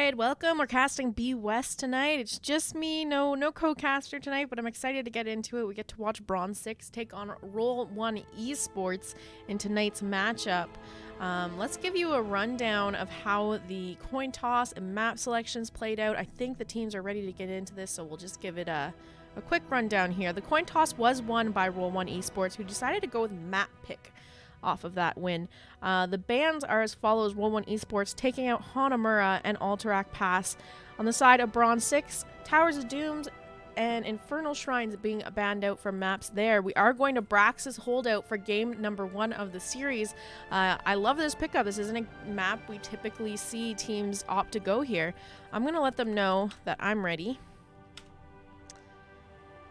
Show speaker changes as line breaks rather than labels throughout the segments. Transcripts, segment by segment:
right, welcome. We're casting B West tonight. It's just me, no co-caster tonight, but I'm excited to get into it. We get to watch Bronze6 take on Roll1Esports in tonight's matchup. Let's give you a rundown of how the coin toss and map selections played out. I think the teams are ready to get into this, so we'll just give it a quick rundown here. The coin toss was won by Roll1Esports, who decided to go with map pick off of that win. The bans are as follows: Roll1Esports taking out Hanamura and Alterac Pass. On the side of Bronze6, Towers of Dooms and Infernal Shrines being banned out from maps there. We are going to Brax's Holdout for game number 1 of the series. I love this pickup. This isn't a map we typically see teams opt to go here. I'm going to let them know that I'm ready.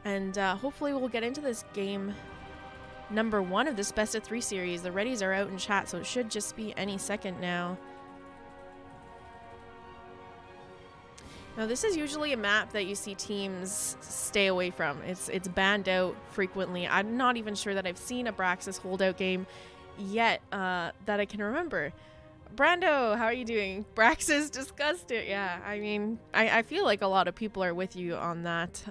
And hopefully we'll get into this game number 1 of this best of 3 series. The readies are out in chat, so it should just be any second now. Now this is usually a map that you see teams stay away from. It's banned out frequently. I'm not even sure that I've seen a Braxis holdout game yet that I can remember. Brando, how are you doing? Braxis discussed it. Yeah, I mean, I feel like a lot of people are with you on that.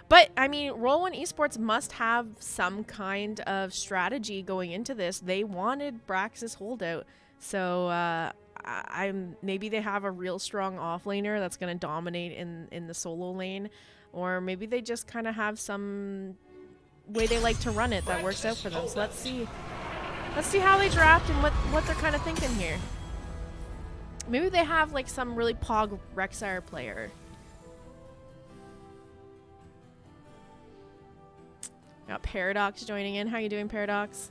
But, I mean, Roll1Esports must have some kind of strategy going into this. They wanted Braxis holdout. So, maybe they have a real strong offlaner that's going to dominate in the solo lane. Or maybe they just kind of have some way they like to run it that works out for them. So, let's see how they draft and what they're kind of thinking here. Maybe they have, like, some really pog Rexar player. Got Paradox joining in. How you doing, Paradox?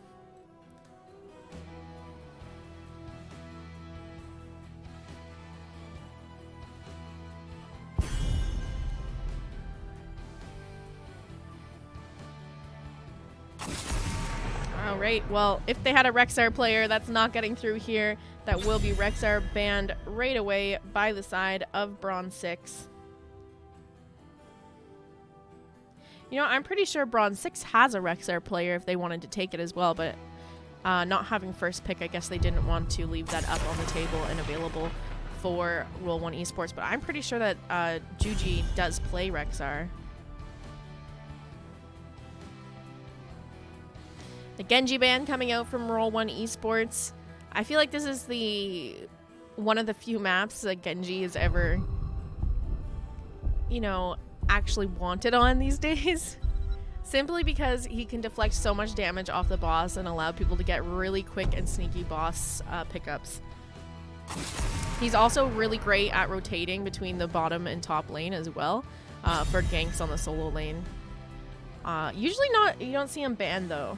All right. Well, if they had a Rexar player, that's not getting through here. That will be Rexar banned right away by the side of Bronze6. You know, I'm pretty sure Bronze6 has a Rexar player if they wanted to take it as well, but not having first pick, I guess they didn't want to leave that up on the table and available for Roll1Esports. But I'm pretty sure that Juji does play Rexar. The Genji ban coming out from Roll1Esports. I feel like this is one of the few maps that Genji has ever, you know, actually wanted on these days, simply because he can deflect so much damage off the boss and allow people to get really quick and sneaky boss pickups. He's also really great at rotating between the bottom and top lane as well for ganks on the solo lane. Usually you don't see him banned though.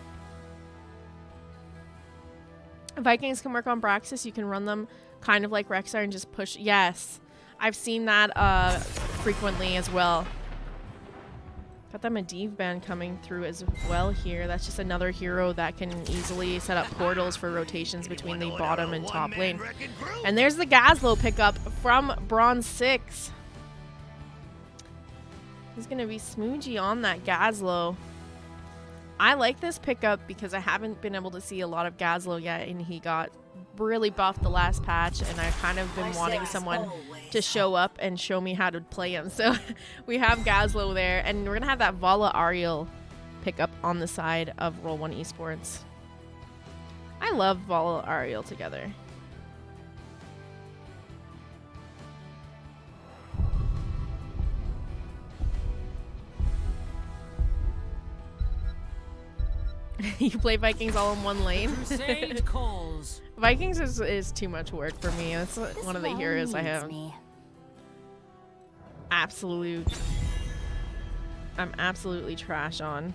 Vikings can work on Braxis. You can run them kind of like Rexar and just push. Yes, I've seen that frequently as well. Got that Medivh ban coming through as well here. That's just another hero that can easily set up portals for rotations between the bottom and top lane. And there's the Gazlo pickup from Bronze6. He's going to be smoochy on that Gazlo. I like this pickup because I haven't been able to see a lot of Gazlo yet, and he got really buffed the last patch, and I've kind of been wanting someone to show up and show me how to play him. So we have Gazlo there, and we're gonna have that Vala Ariel pickup on the side of Roll1Esports. I love Vala Ariel together. You play Vikings all in one lane? Vikings is too much work for me. That's one of the heroes I have. I'm absolutely trash on.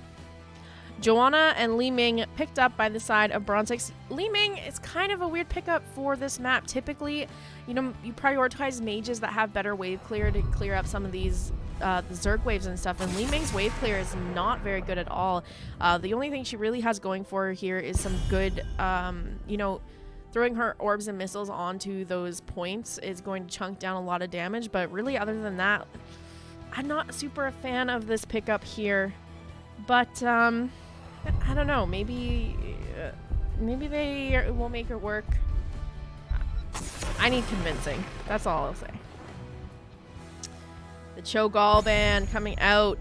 Joanna and Li Ming picked up by the side of Bronze6. Li Ming is kind of a weird pickup for this map. Typically, you know, you prioritize mages that have better wave clear to clear up some of these the Zerg waves and stuff, and Li Ming's wave clear is not very good at all. The only thing she really has going for her here is some good, you know, throwing her orbs and missiles onto those points is going to chunk down a lot of damage, but really other than that, I'm not super a fan of this pickup here. But I don't know, maybe they will make it work. I need convincing. That's all I'll say. The Cho'Gall ban coming out.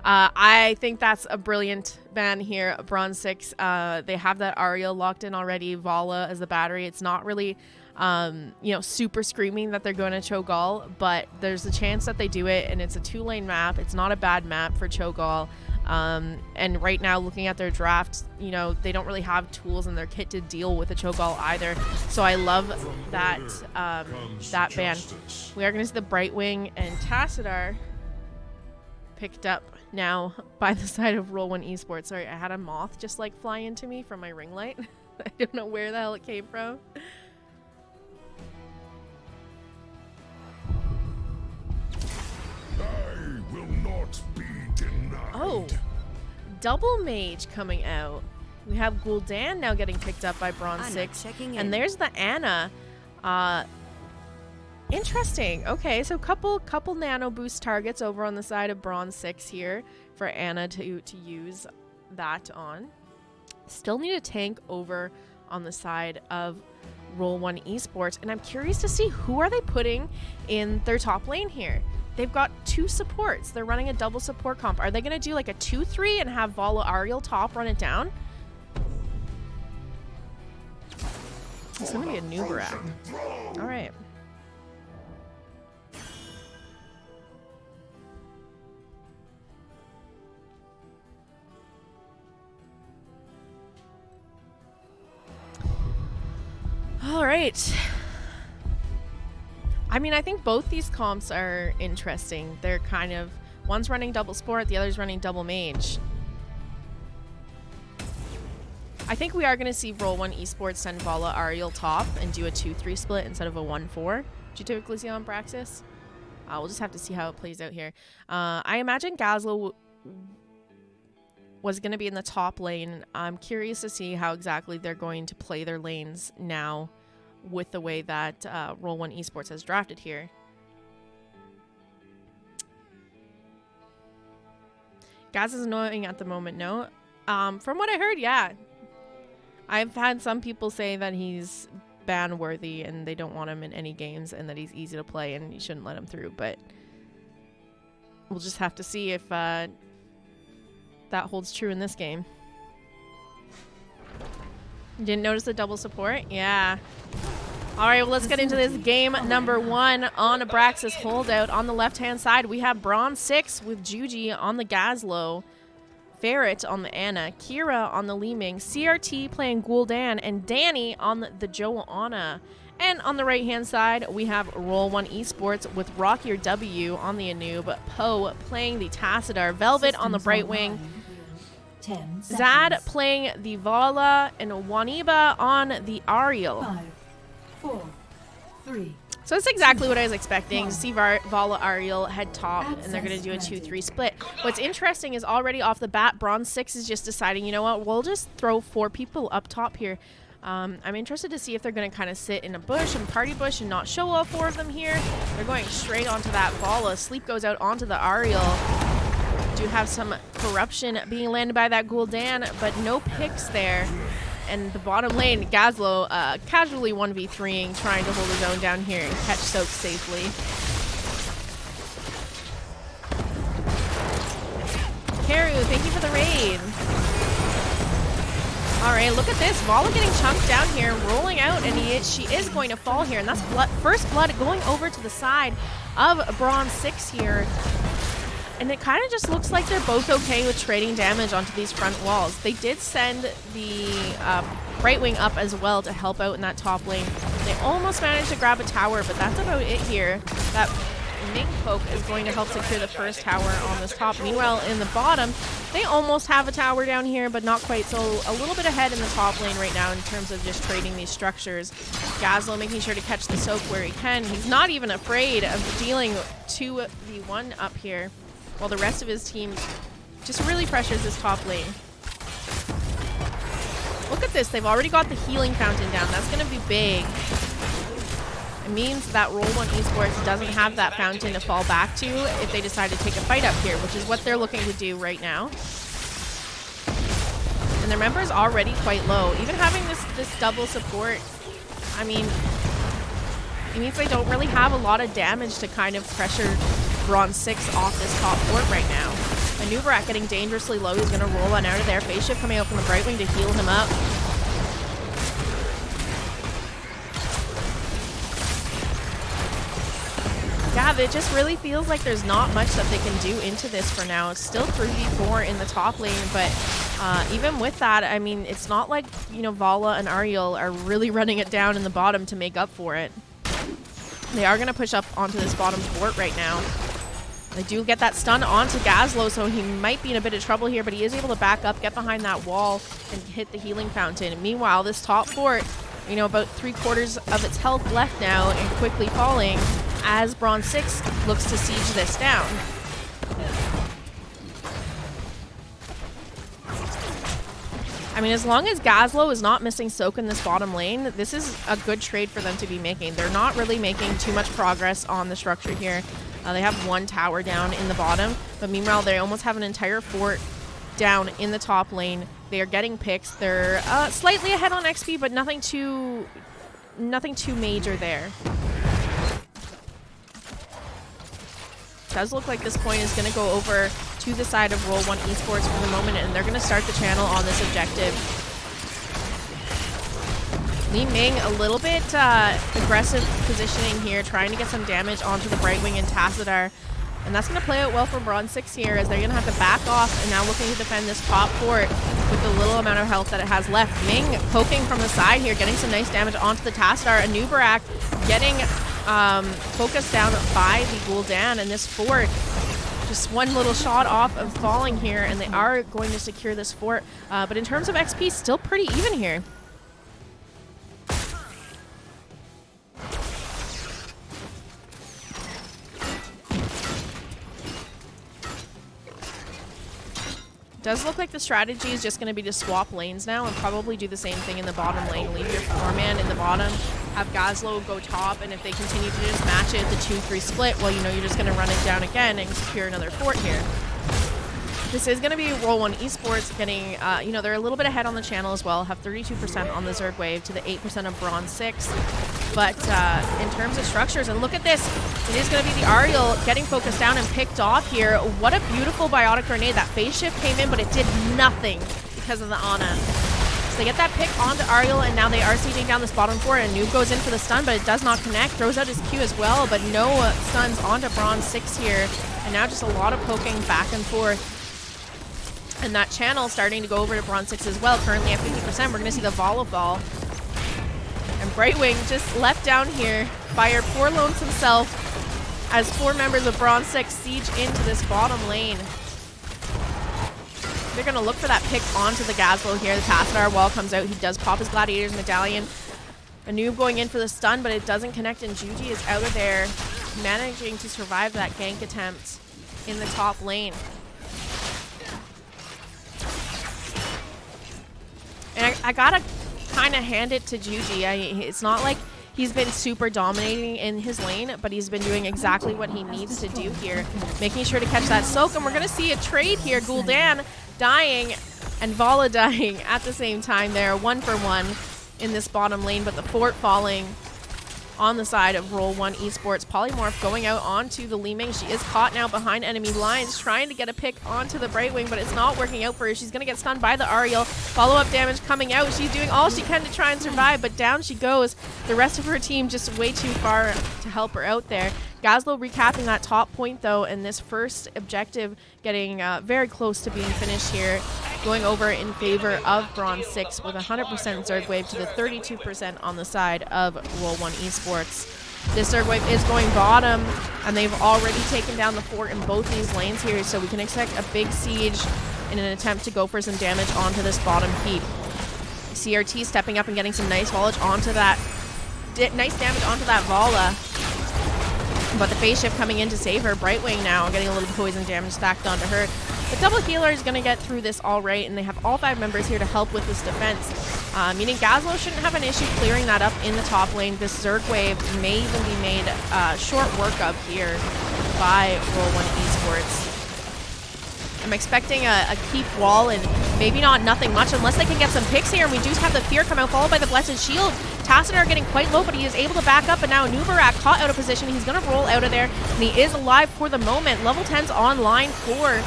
I think that's a brilliant ban here. Bronze6. They have that Ariel locked in already. Vala as the battery. It's not really, you know, super screaming that they're going to Cho'Gall, but there's a chance that they do it, and it's a 2-lane map. It's not a bad map for Cho'Gall. And right now, looking at their draft, you know, they don't really have tools in their kit to deal with a Cho'Gall either. So I love that that ban. We are going to see the Brightwing and Tassadar picked up now by the side of Roll1Esports. Sorry, I had a moth just like fly into me from my ring light. I don't know where the hell it came from.
I will not be denied.
Oh, double mage coming out. We have Gul'dan now getting picked up by Bronze6. And there's the Ana. Interesting. Okay, so couple nano boost targets over on the side of Bronze6 here for Ana to use that on. Still need a tank over on the side of Roll1Esports, and I'm curious to see who are they putting in their top lane here. They've got 2 supports. They're running a double support comp. Are they going to do like a 2-3 and have Vala Ariel top run it down? It's going to be a new Barak. All right. All right. I mean, I think both these comps are interesting. They're kind of, one's running double support, the other's running double mage. I think we are going to see Roll1Esports send Vala Ariel top and do a 2-3 split instead of a 1-4. Do you typically see on Braxis? We'll just have to see how it plays out here. I imagine Jazzalene was going to be in the top lane. I'm curious to see how exactly they're going to play their lanes now with the way that Roll1Esports has drafted here. Gaz is annoying at the moment, no? From what I heard, yeah. I've had some people say that he's ban worthy and they don't want him in any games and that he's easy to play and you shouldn't let him through, but we'll just have to see if that holds true in this game. You didn't notice the double support? Yeah. All right, well, let's get into this game number 1 on Abraxas holdout. On the left-hand side, we have Bronze6 with Juji on the Gazlo, Ferret on the Ana, Kira on the Li-Ming, CRT playing Gul'dan, and Danny on the Joanna. And on the right-hand side, we have Roll1Esports with Rockier W on the Anub, Poe playing the Tassadar, Velvet on the Brightwing, Zad playing the Vala, and Waniba on the Ariel.
5, 4, 3.
So that's exactly what I was expecting. To see Vala Ariel head top, and they're going to do a 2-3 split. What's interesting is already off the bat, Bronze6 is just deciding, you know what, we'll just throw 4 people up top here. I'm interested to see if they're going to kind of sit in a bush and party bush and not show all 4 of them here. They're going straight onto that Vala. Sleep goes out onto the Ariel. Do have some corruption being landed by that Gul'dan, but no picks there. And the bottom lane, Gazlo casually 1v3ing, trying to hold his own down here and catch Soak safely. Karu, thank you for the raid. All right, look at this. Vala getting chunked down here, rolling out, and she is going to fall here. And that's first blood going over to the side of Bronze6 here. And it kind of just looks like they're both okay with trading damage onto these front walls. They did send the Brightwing up as well to help out in that top lane. They almost managed to grab a tower, but that's about it here. That Ming poke is going to help secure the first tower on this top. Meanwhile, in the bottom, they almost have a tower down here, but not quite. So a little bit ahead in the top lane right now in terms of just trading these structures. Gazlo making sure to catch the Soak where he can. He's not even afraid of dealing 2v1 up here, while the rest of his team just really pressures this top lane. Look at this. They've already got the healing fountain down. That's going to be big. It means that Roll1Esports doesn't have that fountain to fall back to if they decide to take a fight up here, which is what they're looking to do right now. And their member is already quite low. Even having this double support, I mean, It means they don't really have a lot of damage to kind of pressure Bronze6 off this top fort right now. Anubarak getting dangerously low. He's going to roll on out of there. Phase shift coming out from the Brightwing to heal him up. Yeah, it just really feels like there's not much that they can do into this for now. It's still 3v4 in the top lane, but even with that, I mean, it's not like, you know, Vala and Ariel are really running it down in the bottom to make up for it. They are going to push up onto this bottom fort right now. They do get that stun onto Jazzalene, so he might be in a bit of trouble here, but he is able to back up, get behind that wall, and hit the healing fountain. Meanwhile, this top fort, you know, about 3/4 of its health left now and quickly falling as Bronze6 looks to siege this down. I mean, as long as Jazzalene is not missing soak in this bottom lane, this is a good trade for them to be making. They're not really making too much progress on the structure here. They have one tower down in the bottom, but meanwhile, they almost have an entire fort down in the top lane. They are getting picks. They're slightly ahead on XP, but nothing too major there. Does look like this point is going to go over to the side of Roll1Esports for the moment, and they're going to start the channel on this objective. Li Ming a little bit aggressive positioning here, trying to get some damage onto the Brightwing and Tassadar. And that's going to play out well for Bronze6 here, as they're going to have to back off and now looking to defend this top fort with the little amount of health that it has left. Ming poking from the side here, getting some nice damage onto the Tassadar. Anubarak getting focused down by the Gul'dan, and this fort just one little shot off of falling here, and they are going to secure this fort. But in terms of XP, still pretty even here. Does look like the strategy is just going to be to swap lanes now and probably do the same thing in the bottom lane. Leave your 4-man in the bottom, have Jazzalene go top, and if they continue to just match it, the 2-3 split, well, you know, you're just going to run it down again and secure another fort here. This is going to be Roll1Esports getting, you know, they're a little bit ahead on the channel as well, have 32% on the Zerg wave to the 8% of Bronze6. But in terms of structures, and look at this, it is going to be the Ariel getting focused down and picked off here. What a beautiful biotic grenade. That phase shift came in, but it did nothing because of the Ana. So they get that pick onto Ariel, and now they are sieging down this bottom fort, and Noob goes in for the stun, but it does not connect. Throws out his Q as well, but no stuns onto Bronze6 here. And now just a lot of poking back and forth. And that channel starting to go over to Bronze6 as well. Currently at 50%, we're going to see the Vala fall. And Brightwing just left down here by our poor lonesome self as 4 members of Bronze6 siege into this bottom lane. They're going to look for that pick onto the Jazzalene here. The Tassadar wall comes out. He does pop his Gladiator's medallion. Anub going in for the stun, but it doesn't connect, and Juji is out of there, managing to survive that gank attempt in the top lane. And I gotta kind of hand it to Juji. It's not like he's been super dominating in his lane, but he's been doing exactly what he needs to do here, making sure to catch that soak. And we're going to see a trade here. Gul'dan dying and Vala dying at the same time there, 1 for 1 in this bottom lane, but the fort falling on the side of Roll1Esports. Polymorph going out onto the Li Ming. She is caught now behind enemy lines, trying to get a pick onto the Brightwing, but it's not working out for her. She's going to get stunned by the Ariel. Follow-up damage coming out. She's doing all she can to try and survive, but down she goes. The rest of her team just way too far to help her out there. Jazzalene recapping that top point, though, and this first objective getting very close to being finished here, going over in favor of Bronze6 with 100% Zerg wave to the 32% on the side of Roll1Esports. This Zerg wave is going bottom, and they've already taken down the fort in both these lanes here, so we can expect a big siege in an attempt to go for some damage onto this bottom heap. CRT stepping up and getting some nice haulage onto that, nice damage onto that Vala. But the phase shift coming in to save her. Brightwing now getting a little poison damage stacked onto her. The double healer is going to get through this all right, and they have all 5 members here to help with this defense. Meaning Jazzalene shouldn't have an issue clearing that up in the top lane. This Zerg wave may even be made short work of here by Roll1Esports. I'm expecting a keep wall and maybe nothing much unless they can get some picks here. And we do have the Fear come out, followed by the Blessed Shield. Tassadar getting quite low, but he is able to back up, and now Nubarak caught out of position. He's going to roll out of there, and he is alive for the moment. Level 10's online for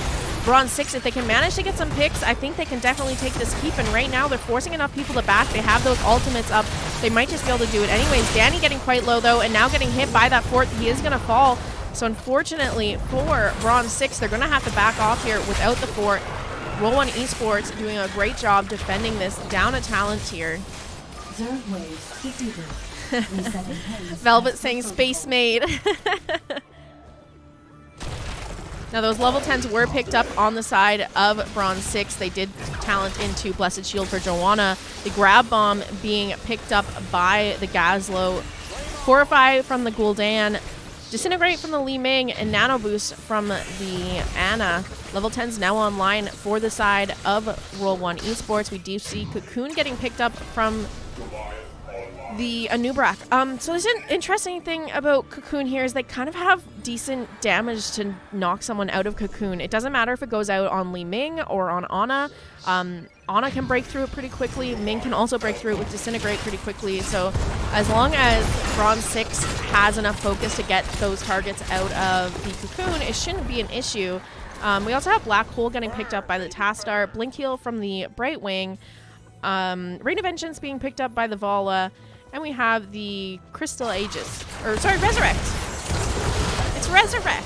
Bronze6. If they can manage to get some picks, I think they can definitely take this keep, and right now they're forcing enough people to back. They have those ultimates up. They might just be able to do it anyways. Danny getting quite low, though, and now getting hit by that fort. He is going to fall. So unfortunately for Bronze6, they're going to have to back off here without the fort. Roll1Esports doing a great job defending this down a talent tier. Velvet saying Space Maid. Now those level 10s were picked up on the side of Bronze6. They did talent into Blessed Shield for Joanna. The grab bomb being picked up by the Gazlo. Horrify from the Gul'dan. Disintegrate from the Li Ming, and Nano Boost from the Ana. Level 10's now online for the side of Roll1Esports. We do see Cocoon getting picked up from the Anubrak. So there's an interesting thing about Cocoon here is they kind of have decent damage to knock someone out of Cocoon. It doesn't matter if it goes out on Li Ming or on Ana. Ana can break through it pretty quickly. Ming can also break through it with Disintegrate pretty quickly. So as long as Bronze6 has enough focus to get those targets out of the Cocoon, it shouldn't be an issue. We also have Black Hole getting picked up by the Tastar, Blink Heal from the Brightwing, Rain of Vengeance being picked up by the Vala, and we have the Crystal Aegis, or sorry, Resurrect. It's Resurrect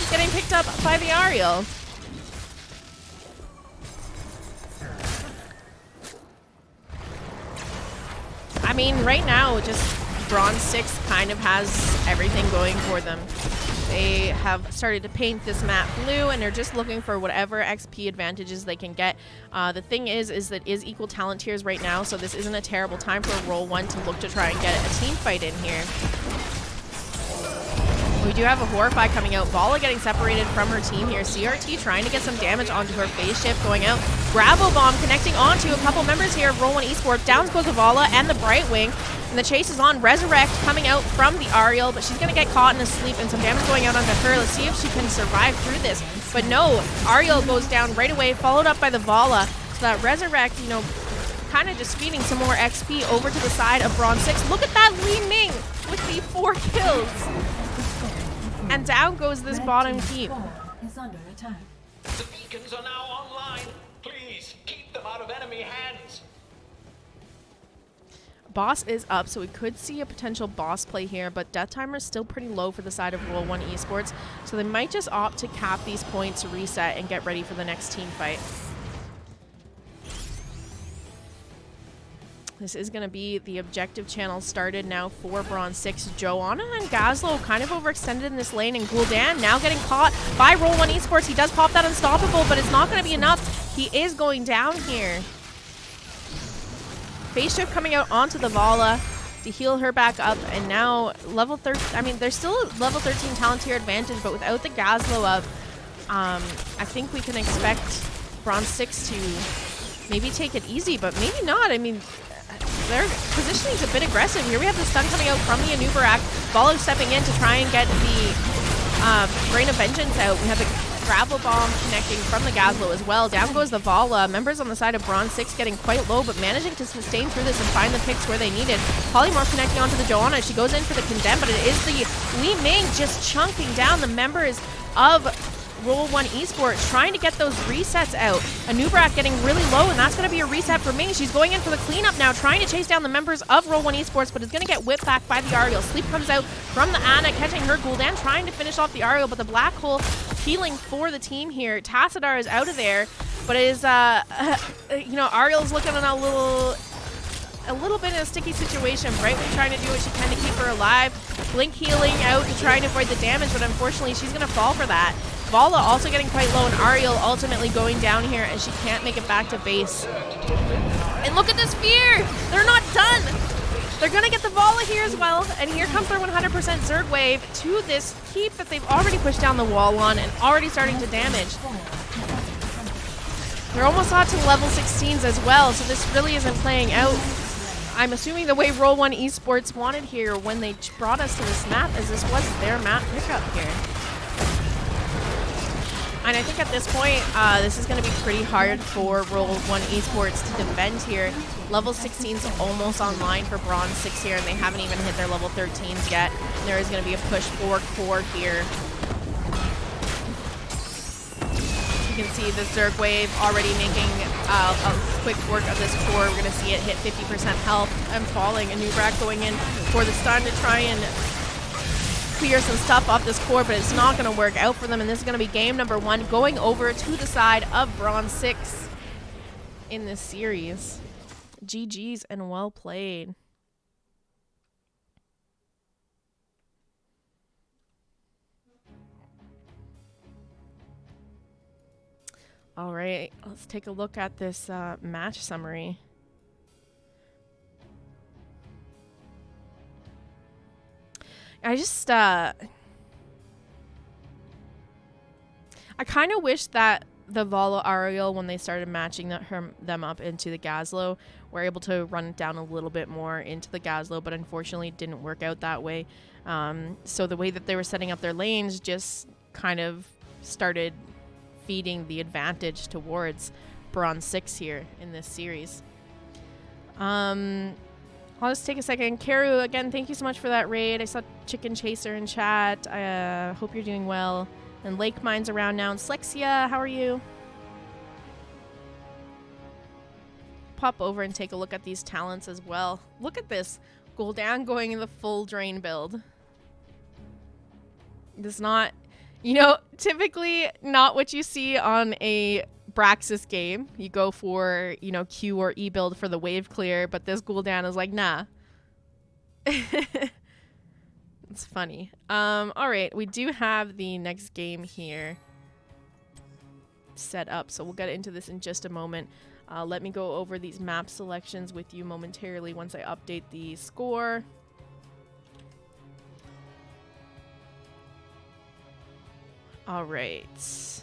getting picked up by the Ariel. I mean, right now, just Bronze6 kind of has everything going for them. They have started to paint this map blue, and they're just looking for whatever XP advantages they can get. The thing is that it is equal talent tiers right now, so this isn't a terrible time for Roll1 to look to try and get a team fight in here. We do have a Horrify coming out. Vala getting separated from her team here. CRT trying to get some damage onto her phase shift going out. Grabo Bomb connecting onto a couple members here of Roll1Esports. Down goes the Vala and the Brightwing. And the chase is on. Resurrect coming out from the Ariel, but she's going to get caught in a sleep, and some damage going out onto her. Let's see if she can survive through this. But no, Ariel goes down right away, followed up by the Vala. So that Resurrect, you know, kind of just feeding some more XP over to the side of Bronze6. Look at that Li Ming with the 4 kills. And down goes this bottom keep.
Is under attack.
The beacons are now online. Please keep them out of enemy hands.
Boss is up, so we could see a potential boss play here, but death timer is still pretty low for the side of Roll1Esports, so they might just opt to cap these points, reset, and get ready for the next team fight. This is going to be the objective channel started now for Bronze6. Joanna and Gazlo kind of overextended in this lane, and Gul'dan now getting caught by Roll1Esports. He does pop that Unstoppable, but it's not going to be enough. He is going down here. Phase shift coming out onto the Vala to heal her back up, and now level 13. I mean, there's still a level 13 talent tier advantage, but without the Gazlo up, I think we can expect Bronze6 to maybe take it easy, but maybe not. I mean, their positioning is a bit aggressive. Here we have the stun coming out from the Anubarak. Vala stepping in to try and get the Rain of Vengeance out. We have the Gravel Bomb connecting from the Gazlo as well. Down goes the Vala. Members on the side of Bronze6 getting quite low, but managing to sustain through this and find the picks where they needed. Polymorph connecting onto the Joanna. She goes in for the Condemn, but it is the Li Ming just chunking down the members of Roll1Esports, trying to get those resets out. Anubrak getting really low, and that's going to be a reset for Ming. She's going in for the cleanup now, trying to chase down the members of Roll1Esports, but is going to get whipped back by the Ariel. Sleep comes out from the Ana, catching her. Gul'dan trying to finish off the Ariel, but the Black Hole healing for the team here. Tassadar is out of there, but it is, you know, Ariel's looking on a little bit in a sticky situation. Brightwing trying to do what she can to keep her alive. Blink healing out to try and avoid the damage, but unfortunately she's going to fall for that. Vala also getting quite low, and Ariel ultimately going down here, and she can't make it back to base. And look at this Fear! They're not done! They're going to get the Vala here as well, and here comes their 100% Zerg wave to this keep that they've already pushed down the wall on and already starting to damage. They're almost on to level 16s as well, so this really isn't playing out. I'm assuming the way Roll1Esports wanted here when they brought us to this map, as this was their map pickup here. And I think at this point, this is going to be pretty hard for Roll1Esports to defend here. Level 16's almost online for Bronze6 here, and they haven't even hit their level 13s yet. And there is going to be a push for core here. You can see the Zerg wave already making a quick work of this core. We're going to see it hit 50% health and falling. A new Brack going in for the stun to try and clear some stuff off this core, but it's not going to work out for them, and this is going to be game number 1 going over to the side of Bronze6 in this series. GG's and well played. All right, let's take a look at this match summary. I just, I kind of wish that the Vala Ariel, when they started matching them up into the Gazlo, were able to run it down a little bit more into the Gazlo, but unfortunately it didn't work out that way. So the way that they were setting up their lanes just kind of started feeding the advantage towards Bronze6 here in this series. I'll just take a second. Karu, again, thank you so much for that raid. I saw Chicken Chaser in chat. I hope you're doing well. And Lake Mine's around now. And Slexia, how are you? Pop over and take a look at these talents as well. Look at this. Gul'dan going in the full drain build. It's not, you know, typically not what you see on a Braxis game. You go for, you know, Q or E build for the wave clear, but this Gul'dan is like, nah. It's funny. All right, we do have the next game here set up, so we'll get into this in just a moment. Let me go over these map selections with you momentarily once I update the score. All right.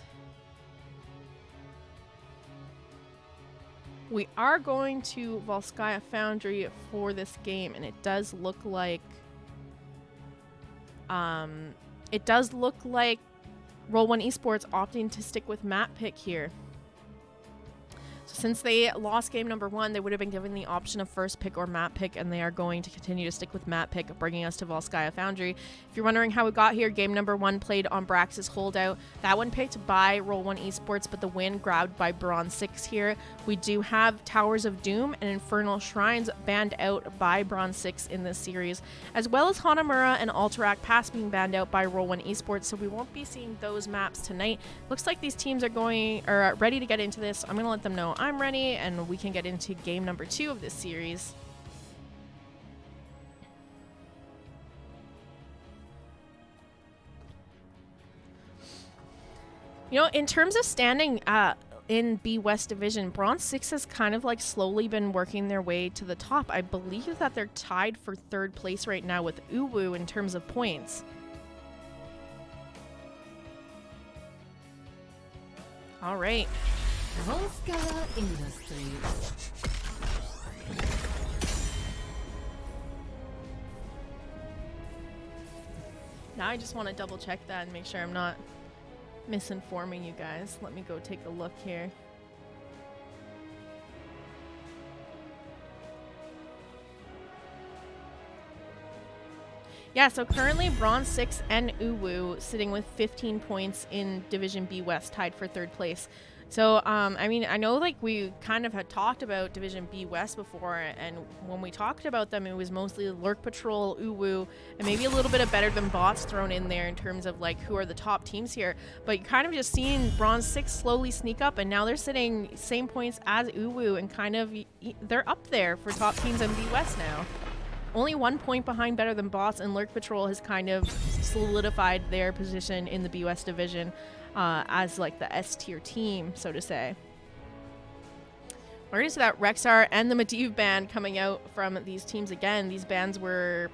We are going to Volskaya Foundry for this game, and it does look like Roll1Esports opting to stick with map pick here. So since they lost game number 1, they would have been given the option of first pick or map pick, and they are going to continue to stick with map pick, bringing us to Volskaya Foundry. If you're wondering how we got here, game number 1 played on Braxis Holdout. That one picked by Roll1Esports, but the win grabbed by Bronze6 here. We do have Towers of Doom and Infernal Shrines banned out by Bronze6 in this series, as well as Hanamura and Alterac Pass being banned out by Roll1Esports, so we won't be seeing those maps tonight. Looks like these teams are ready to get into this. I'm going to let them know I'm ready, and we can get into game number 2 of this series. You know, in terms of standing in B West Division, Bronze6 has kind of like slowly been working their way to the top. I believe that they're tied for 3rd place right now with Uwu in terms of points. All right.
Volskaya Industries.
Now I just want to double check that and make sure I'm not misinforming you guys. Let me go take a look here. Yeah, so currently Bronze6 and Uwu sitting with 15 points in Division B West, tied for 3rd place. So, I mean, I know like we kind of had talked about Division B West before, and when we talked about them, it was mostly Lurk Patrol, Uwu, and maybe a little bit of Better Than Bots thrown in there in terms of like who are the top teams here. But you kind of just seen Bronze6 slowly sneak up, and now they're sitting same points as Uwu, and kind of they're up there for top teams in B West now. Only 1 point behind Better Than Bots, and Lurk Patrol has kind of solidified their position in the B West division as like the S tier team, so to say. We're going to see that Rexar and the Medivh band coming out from these teams again. These bands were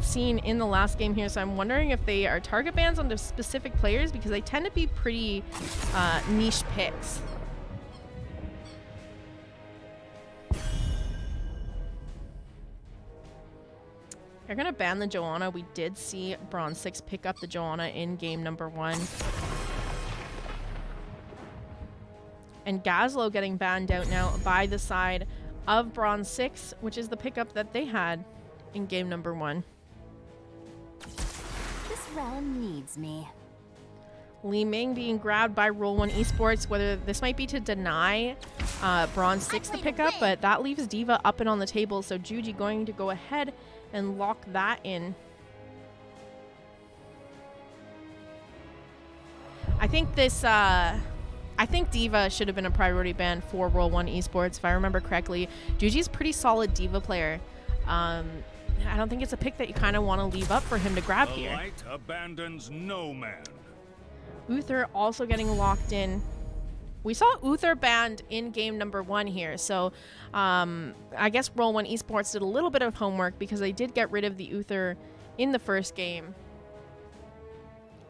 seen in the last game here, so I'm wondering if they are target bans on specific players, because they tend to be pretty niche picks. They're going to ban the Joanna. We did see Bronze6 pick up the Joanna in game number 1. And Gazlo getting banned out now by the side of Bronze6, which is the pickup that they had in game number 1.
This realm needs me.
Li Ming being grabbed by Roll1Esports, whether this might be to deny Bronze6 the pickup, but that leaves D.Va up and on the table, so Juji going to go ahead and lock that in. I think this, I think D.Va should have been a priority ban for Roll1Esports, if I remember correctly. Juji's a pretty solid D.Va player. I don't think it's a pick that you kind of want to leave up for him to grab here.
The light abandons no man.
Uther also getting locked in. We saw Uther banned in game number 1 here, so I guess Roll1Esports did a little bit of homework because they did get rid of the Uther in the first game.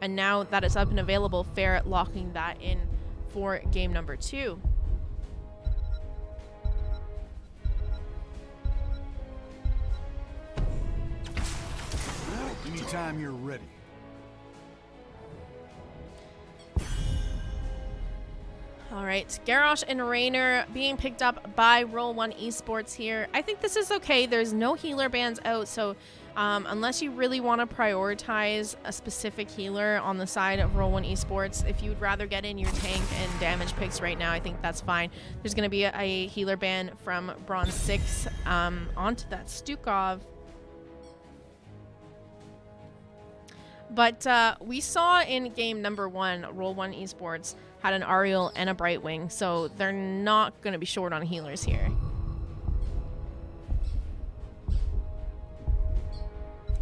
And now that it's up and available, fair locking that in for game number 2.
Anytime you're ready.
All right, Garrosh and Raynor being picked up by Roll1Esports here. I think this is okay. There's no healer bans out, so unless you really want to prioritize a specific healer on the side of Roll1Esports, if you would rather get in your tank and damage picks right now, I think that's fine. There's going to be a healer ban from Bronze6 onto that Stukov. But we saw in game number 1, Roll1Esports had an Ariel and a Brightwing, so they're not going to be short on healers here.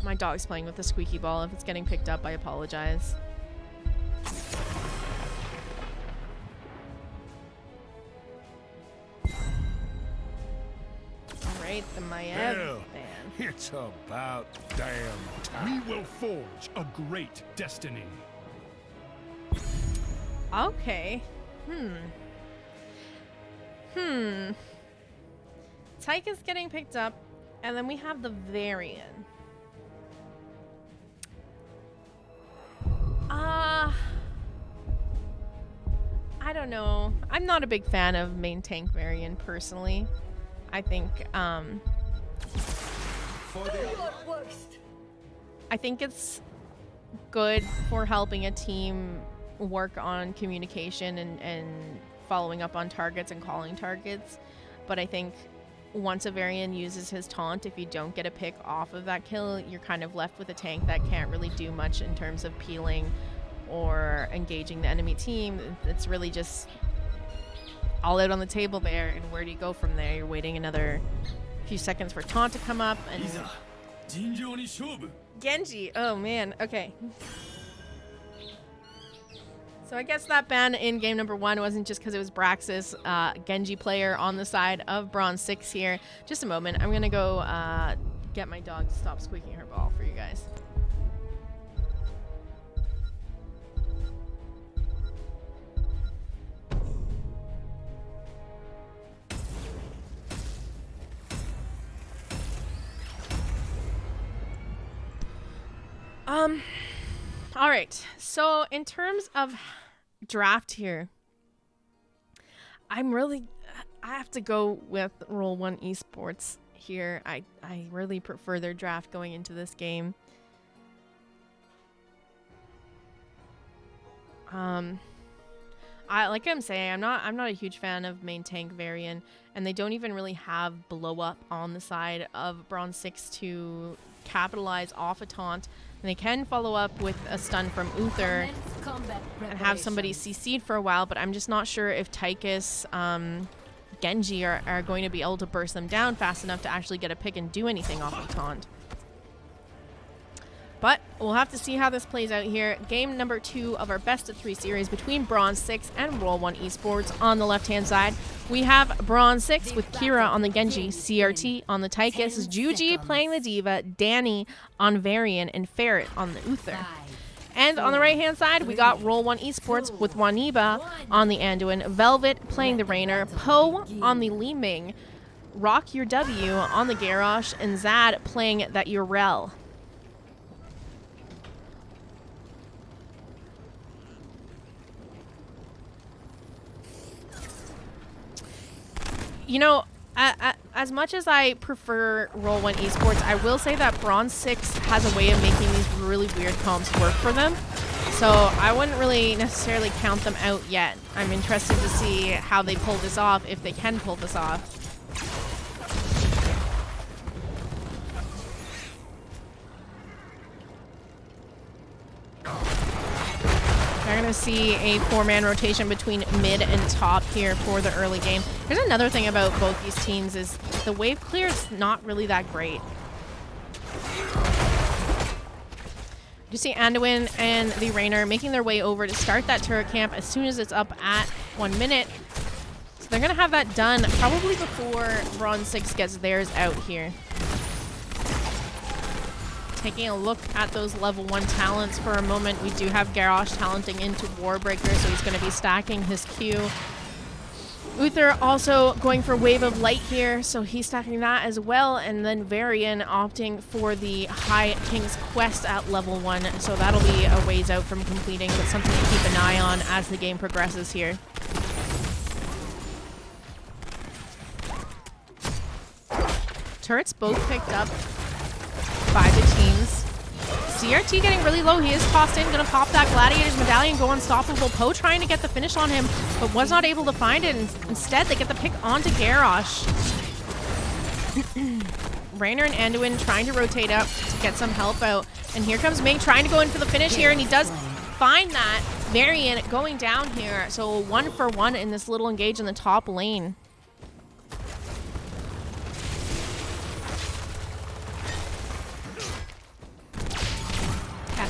My dog's playing with the squeaky ball. If it's getting picked up, I apologize. Alright, the Maiev ban.
It's about damn time. We will forge a great destiny.
Okay. Tyke is getting picked up, and then we have the Varian. I don't know. I'm not a big fan of main tank Varian personally. I think it's good for helping a team work on communication and following up on targets and calling targets. But I think once a Varian uses his taunt, if you don't get a pick off of that kill, you're kind of left with a tank that can't really do much in terms of peeling or engaging the enemy team. It's really just all out on the table there, and where do you go from there? You're waiting another few seconds for taunt to come up, and Genji, oh man, okay. So I guess that ban in game number 1 wasn't just because it was Braxis, Genji player on the side of Bronze6 here. Just a moment, I'm gonna go get my dog to stop squeaking her ball for you guys. All right. So in terms of draft here, I have to go with Roll1Esports here. I really prefer their draft going into this game. Like I'm saying, I'm not a huge fan of main tank Varian, and they don't even really have blow up on the side of Bronze6 to capitalize off a taunt. And they can follow up with a stun from Uther and have somebody CC'd for a while, but I'm just not sure if Tychus, Genji are going to be able to burst them down fast enough to actually get a pick and do anything off of taunt. But we'll have to see how this plays out here. Game number 2 of our best of 3 series between Bronze6 and Roll1Esports. On the left-hand side, we have Bronze6 with Kira on the Genji, CRT on the Tychus, Juji playing the D.Va, Danny on Varian, and Ferret on the Uther. And on the right-hand side, we got Roll1Esports with Waniba on the Anduin, Velvet playing the Raynor, Poe on the Li Ming, Rock Your W on the Garrosh, and Zad playing that Urel. You know, as much as I prefer Roll1Esports, I will say that Bronze6 has a way of making these really weird comps work for them. So I wouldn't really necessarily count them out yet. I'm interested to see how they pull this off, if they can pull this off. They're going to see a 4-man rotation between mid and top here for the early game. There's another thing about both these teams is the wave clear is not really that great. You see Anduin and the Rainer making their way over to start that turret camp as soon as it's up at 1 minute. So they're going to have that done probably before Bronze6 gets theirs out here. Taking a look at those level 1 talents for a moment, we do have Garrosh talenting into Warbreaker, so he's going to be stacking his Q. Uther also going for Wave of Light here, so he's stacking that as well, and then Varian opting for the High King's Quest at level 1, so that'll be a ways out from completing, but something to keep an eye on as the game progresses here. Turrets both picked up by the teams. CRT getting really low. He is tossed in, gonna pop that Gladiator's Medallion, go unstoppable. Poe trying to get the finish on him, but was not able to find it. Instead, they get the pick onto Garrosh. Rainer and Anduin trying to rotate up to get some help out. And here comes Ming trying to go in for the finish here, and he does find that. Varian going down here. So 1 for 1 in this little engage in the top lane.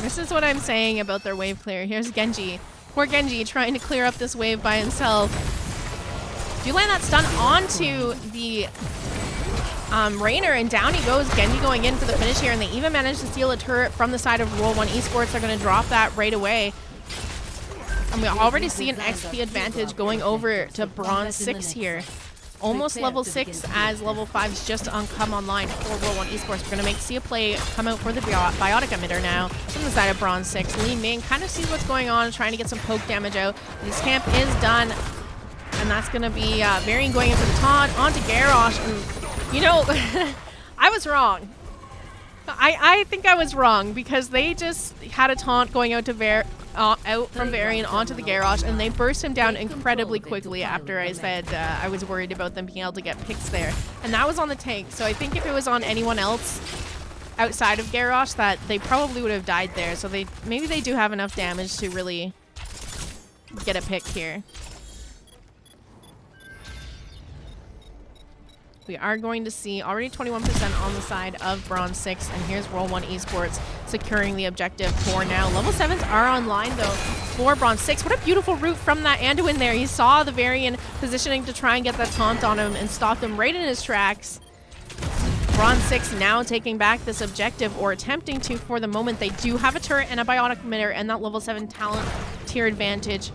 This is what I'm saying about their wave clear. Here's Genji. Poor Genji trying to clear up this wave by himself. Do land that stun onto the Rainer, and down he goes. Genji going in for the finish here, and they even managed to steal a turret from the side of Roll1Esports. They're going to drop that right away. And we already see an XP advantage going over to Bronze6 here. Almost level 6 as level 5's just come online for Roll1Esports. We're going to see a play come out for the Biotic emitter now from the side of Bronze6. Li Ming kind of sees what's going on, trying to get some poke damage out. This camp is done, and that's going to be Varian going in for the taunt onto Garrosh. And, you know, I was wrong. I think I was wrong because they just had a taunt going out to out from Varian onto the Garrosh, and they burst him down incredibly quickly after I said I was worried about them being able to get picks there. And that was on the tank, so I think if it was on anyone else outside of Garrosh, that they probably would have died there. So maybe they do have enough damage to really get a pick here. We are going to see already 21% on the side of Bronze6, and here's Roll1Esports securing the objective for now. Level 7s are online, though, for Bronze6. What a beautiful route from that Anduin there. He saw the Varian positioning to try and get that taunt on him and stopped him right in his tracks. Bronze6 now taking back this objective, or attempting to for the moment. They do have a turret and a Biotic emitter and that level 7 talent tier advantage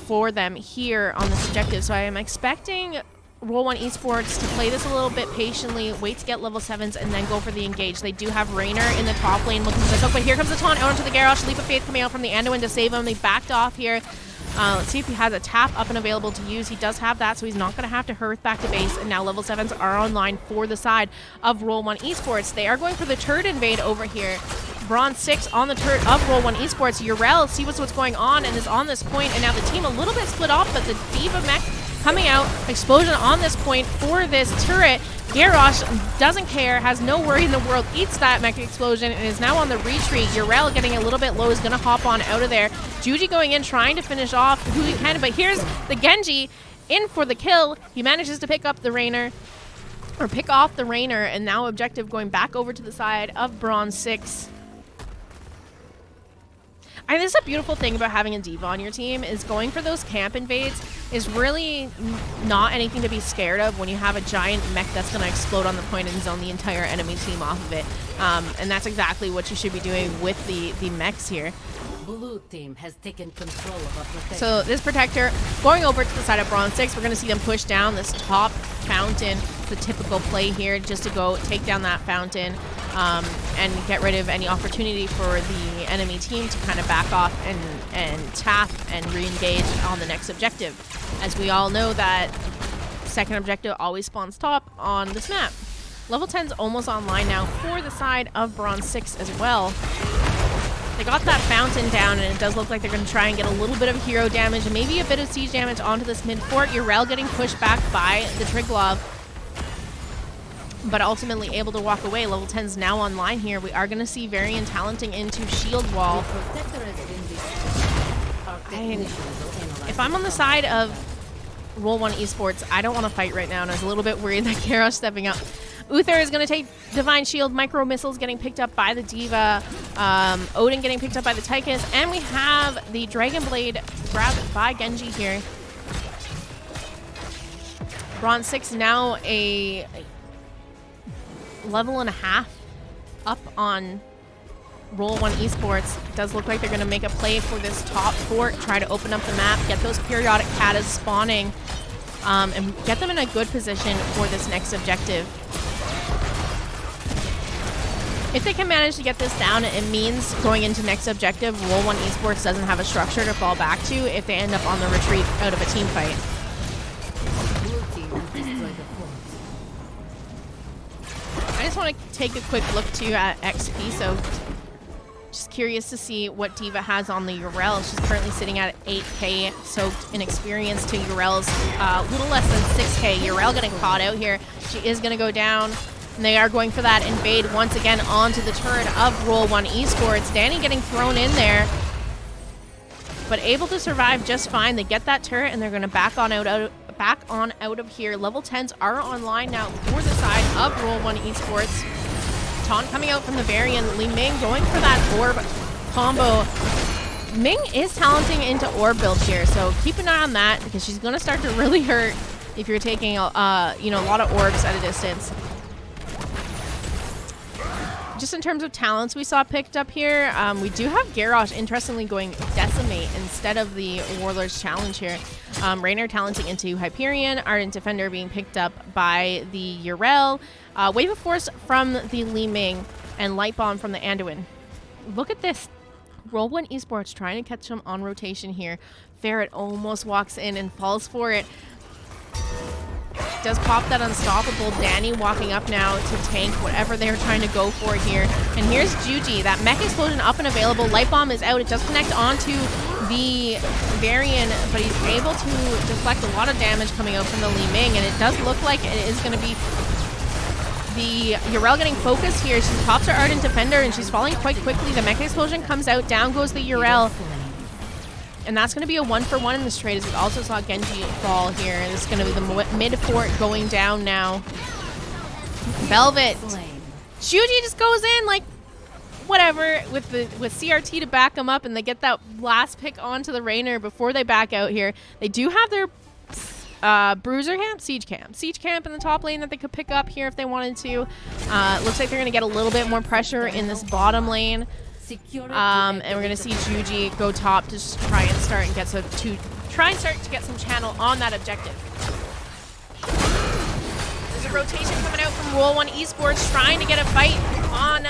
for them here on this objective. So I am expecting Roll1Esports to play this a little bit patiently, wait to get level 7s, and then go for the engage. They do have Rainer in the top lane looking for this hook, but here comes the taunt out onto the Garrosh. Leap of Faith coming out from the Anduin to save him. They backed off here. Let's see if he has a tap up and available to use. He does have that, so he's not going to have to hearth back to base, and now level 7s are online for the side of Roll1Esports. They are going for the turret invade over here. Bronze6 on the turret of Roll1Esports. Urel sees what's going on and is on this point, and now the team a little bit split off, but the D.Va mech coming out. Explosion on this point for this turret. Garrosh doesn't care, has no worry in the world, eats that mech explosion, and is now on the retreat. Urel getting a little bit low, is going to hop on out of there. Juji going in, trying to finish off who he can, but here's the Genji in for the kill. He manages to pick up the Rainer, or pick off the Rainer, and now objective going back over to the side of Bronze6. I think this is a beautiful thing about having a D.Va on your team, is going for those camp invades is really not anything to be scared of when you have a giant mech that's going to explode on the point and zone the entire enemy team off of it. And that's exactly what you should be doing with the mechs here.
Blue team has taken control of a protector.
So this protector going over to the side of Bronze6, we're going to see them push down this top fountain. The typical play here, just to go take down that fountain and get rid of any opportunity for the enemy team to kind of back off and tap and re-engage on the next objective. As we all know that second objective always spawns top on this map. Level 10's almost online now for the side of Bronze6 as well. They got that fountain down, and it does look like they're going to try and get a little bit of hero damage and maybe a bit of siege damage onto this mid fort. Urel getting pushed back by the Triglav, but ultimately able to walk away. Level 10's now online here. We are going to see Varian talenting into shield wall. If I'm on the side of Roll1Esports, I don't want to fight right now, and I was a little bit worried that Garrosh stepping up. Uther is going to take Divine Shield, Micro Missiles getting picked up by the D.Va, Odin getting picked up by the Tychus, and we have the Dragon Blade grabbed by Genji here. Bronze6 now a level and a half up on Roll1Esports. It does look like they're going to make a play for this top fort, try to open up the map, get those periodic katas spawning, and get them in a good position for this next objective. If they can manage to get this down, it means going into next objective, Roll1Esports doesn't have a structure to fall back to if they end up on the retreat out of a team fight. I just want to take a quick look too at XP, so just curious to see what D.Va has on the Urel. She's currently sitting at 8k soaked in experience to Urel's little less than 6k. Urel getting caught out here. She is going to go down, and they are going for that invade once again onto the turret of Roll1Esports. Danny getting thrown in there, but able to survive just fine. They get that turret, and they're going to back on out of here. Level 10s are online now for the side of Roll1Esports. Taunt coming out from the Varian. Li Ming going for that orb combo. Ming is talenting into orb build here, so keep an eye on that because she's going to start to really hurt if you're taking a lot of orbs at a distance. Just in terms of talents we saw picked up here, we do have Garrosh interestingly going Decimate instead of the Warlord's Challenge here. Raynor talenting into Hyperion, Ardent Defender being picked up by the Urel, Wave of Force from the Li Ming, and Light Bomb from the Anduin. Look at this. Roll1Esports trying to catch them on rotation here. Ferret almost walks in and falls for it. Does pop that unstoppable. Danny walking up now to tank whatever they're trying to go for here. And here's Juji. That mech explosion up and available. Light Bomb is out. It does connect onto the Varian, but he's able to deflect a lot of damage coming out from the Li Ming, and it does look like it is going to be the Urel getting focused here. She pops her Ardent Defender, and she's falling quite quickly. The mech explosion comes out. Down goes the Urel. And that's going to be a 1-for-1 in this trade, as we also saw Genji fall here. This is going to be the mid fort going down now. Velvet. Shuji just goes in like whatever with CRT to back them up, and they get that last pick onto the Raynor before they back out here. They do have their bruiser camp, siege camp in the top lane that they could pick up here if they wanted to. Looks like they're going to get a little bit more pressure in this bottom lane. And we're gonna see Juji go top to just try and start to get some channel on that objective. There's a rotation coming out from Roll1Esports trying to get a fight on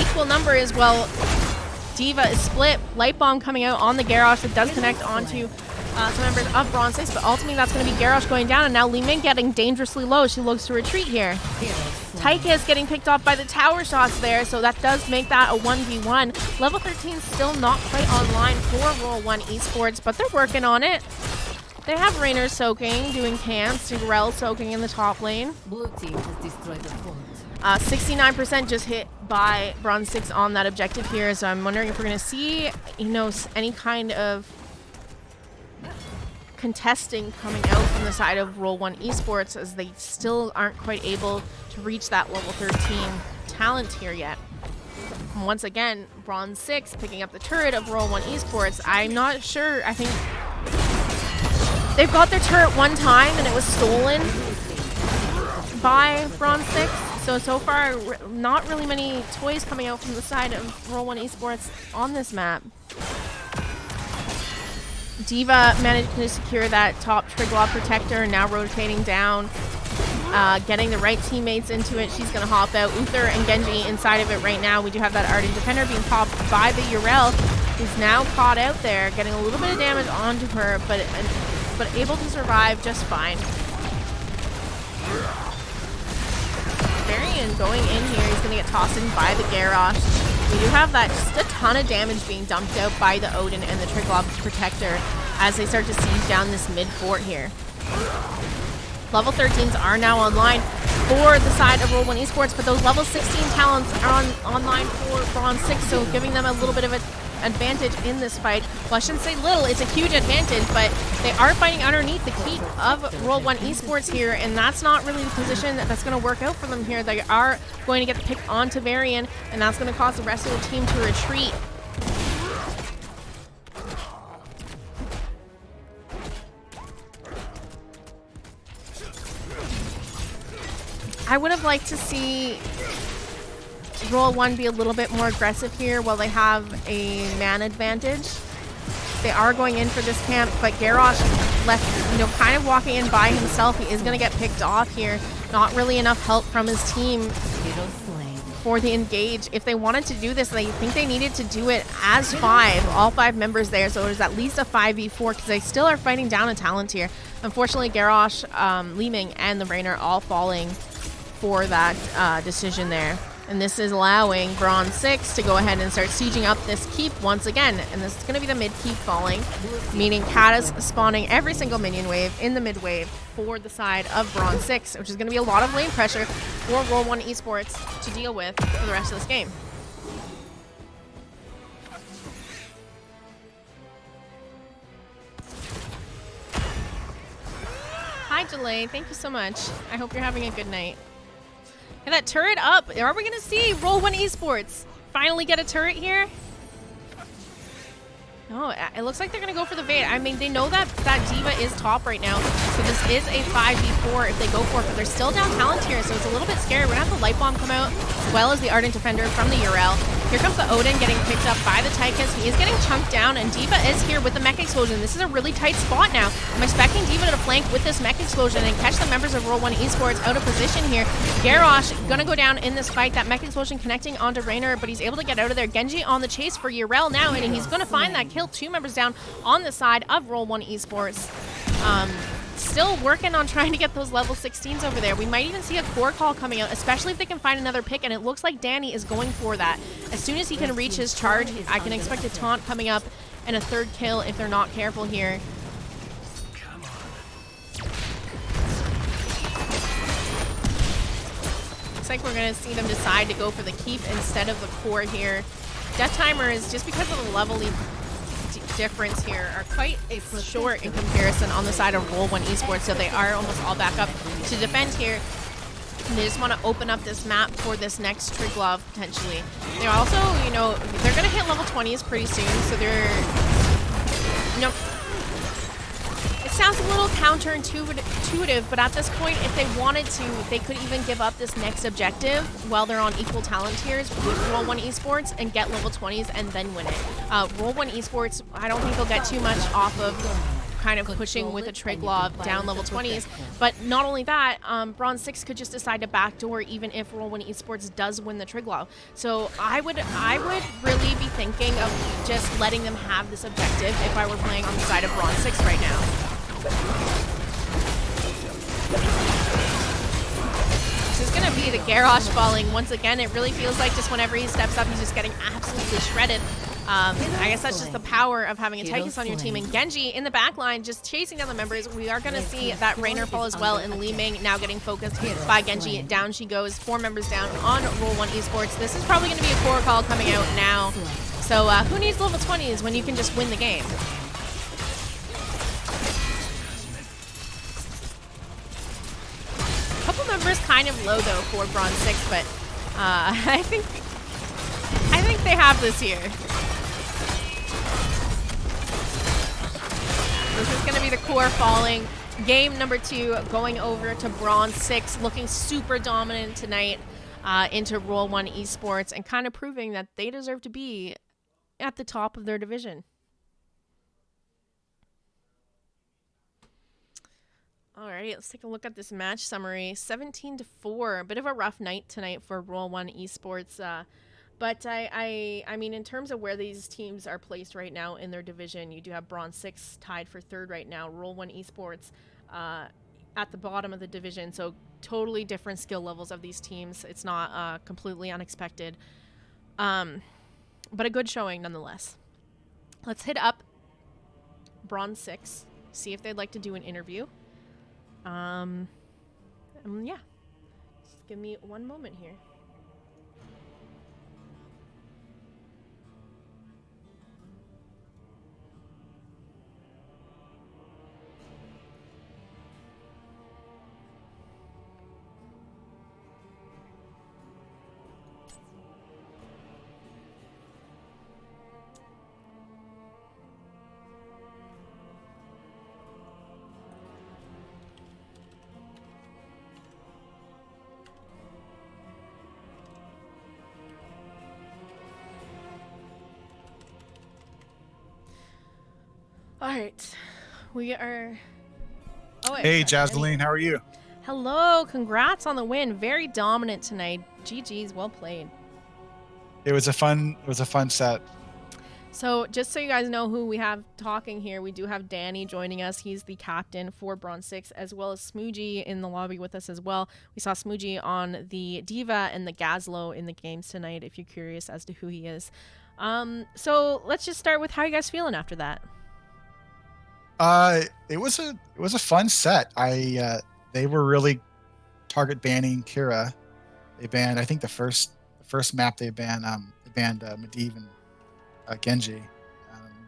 equal number as well. D.Va is split. Light Bomb coming out on the Garrosh that does connect onto some members of Bronze6, but ultimately that's going to be Garrosh going down, and now Li Ming getting dangerously low. She looks to retreat here. Tychus getting picked off by the tower shots there, so that does make that a 1v1. Level 13 still not quite online for Roll1Esports, but they're working on it. They have Raynor soaking, doing camps, Urel soaking in the top lane.
Blue team has destroyed the fort.
69% just hit by Bronze6 on that objective here, so I'm wondering if we're going to see, any kind of contesting coming out from the side of Roll1Esports, as they still aren't quite able to reach that level 13 talent here yet. And once again, Bronze6 picking up the turret of Roll1Esports. I'm not sure. I think they've got their turret one time and it was stolen by Bronze6. So far, not really many toys coming out from the side of Roll1Esports on this map. D.Va managed to secure that top Triglav protector, now rotating down, getting the right teammates into it. She's going to hop out. Uther and Genji inside of it right now. We do have that Ardent Defender being popped by the Urel, who's now caught out there, getting a little bit of damage onto her, but able to survive just fine. Varian going in here. He's going to get tossed in by the Garrosh. We do have that just a ton of damage being dumped out by the Odin and the Triglav Protector as they start to siege down this mid fort here. Level 13s are now online for the side of Roll1Esports, but those level 16 talents are online for Bronze6, so giving them a little bit of an advantage in this fight. Well, I shouldn't say little, it's a huge advantage, but they are fighting underneath the keep of Roll1Esports here, and that's not really the position that's going to work out for them here. They are going to get the pick onto Varian, and that's going to cause the rest of the team to retreat. I would have liked to see Roll1 be a little bit more aggressive here while they have a man advantage. They are going in for this camp, but Garrosh left, kind of walking in by himself. He is going to get picked off here. Not really enough help from his team for the engage. If they wanted to do this, I think they needed to do it as 5, all 5 members there, so it is at least a 5v4 because they still are fighting down a talent here. Unfortunately, Garrosh, Li-Ming, and the Rainer all falling for that decision there. And this is allowing Bronze6 to go ahead and start sieging up this keep once again. And this is going to be the mid keep falling, meaning Kata's spawning every single minion wave in the mid wave for the side of Bronze6, which is going to be a lot of lane pressure for Roll1Esports to deal with for the rest of this game. Hi, Jazzalene. Thank you so much. I hope you're having a good night. And that turret up. Are we going to see Roll1Esports finally get a turret here? No, it looks like they're going to go for the Vayne. I mean, they know that D.Va is top right now, so this is a 5v4 if they go for it, but they're still down talent here, so it's a little bit scary. We're going to have the Light Bomb come out, as well as the Ardent Defender from the Urel. Here comes the Odin getting picked up by the Tychus. He is getting chunked down, and D.Va is here with the Mech Explosion. This is a really tight spot now. I'm expecting D.Va to flank with this Mech Explosion and catch the members of Roll1Esports out of position here. Garrosh gonna go down in this fight. That Mech Explosion connecting onto Rainer, but he's able to get out of there. Genji on the chase for Urel now, and he's gonna find that kill. 2 members down on the side of Roll1Esports. Still working on trying to get those level 16s over there. We might even see a core call coming out, especially if they can find another pick, and it looks like Danny is going for that. As soon as he can reach his charge, I can expect a taunt coming up and a 3rd kill if they're not careful here. Looks like we're going to see them decide to go for the keep instead of the core here. Death timers, just because of the level difference here, are quite short in comparison on the side of Roll1Esports, so they are almost all back up to defend here. And they just want to open up this map for this next Triglav potentially. They're also, they're going to hit level 20s pretty soon, so they're, it sounds a little counterintuitive, but at this point, if they wanted to, they could even give up this next objective while they're on equal talent tiers with Roll1Esports and get level 20s and then win it. Roll1Esports, I don't think they'll get too much off of kind of pushing with a Triglav down level 20s, but not only that, Bronze6 could just decide to backdoor even if Roll1Esports does win the Triglav. So I would really be thinking of just letting them have this objective if I were playing on the side of Bronze6 right now. This is going to be the Garrosh falling once again. It really feels like just whenever he steps up, he's just getting absolutely shredded. I guess that's just the power of having a Tychus on your team. And Genji in the back line just chasing down the members. We are going to see that Rainer fall as well, and Li-Ming now getting focused by Genji. Down she goes. 4 members down on Roll1Esports. This is probably going to be a core call coming out now. So who needs level 20s when you can just win the game? Couple members kind of low though for Bronze6, but I think they have this here. This is going to be the core falling. Game number 2 going over to Bronze6, looking super dominant tonight into Roll1Esports and kind of proving that they deserve to be at the top of their division. All right, let's take a look at this match summary. 17-4, a bit of a rough night tonight for Roll1Esports. But I mean, in terms of where these teams are placed right now in their division, you do have Bronze6 tied for 3rd right now. Roll1Esports at the bottom of the division. So totally different skill levels of these teams. It's not completely unexpected. But a good showing nonetheless. Let's hit up Bronze6, see if they'd like to do an interview. Yeah. Just give me one moment here. All right, we are. Oh, wait,
Hey,
sorry,
Jazzalene, how are you?
Hello, congrats on the win. Very dominant tonight. GG's, well played.
It was a fun set.
So just so you guys know who we have talking here, we do have Danny joining us. He's the captain for Bronze6, as well as Smoogie in the lobby with us as well. We saw Smoogie on the Diva and the Gazlo in the games tonight, if you're curious as to who he is. So let's just start with how you guys feeling after that.
It was a fun set. They were really target banning Kira. They banned, I think the first map they banned Medivh and Genji.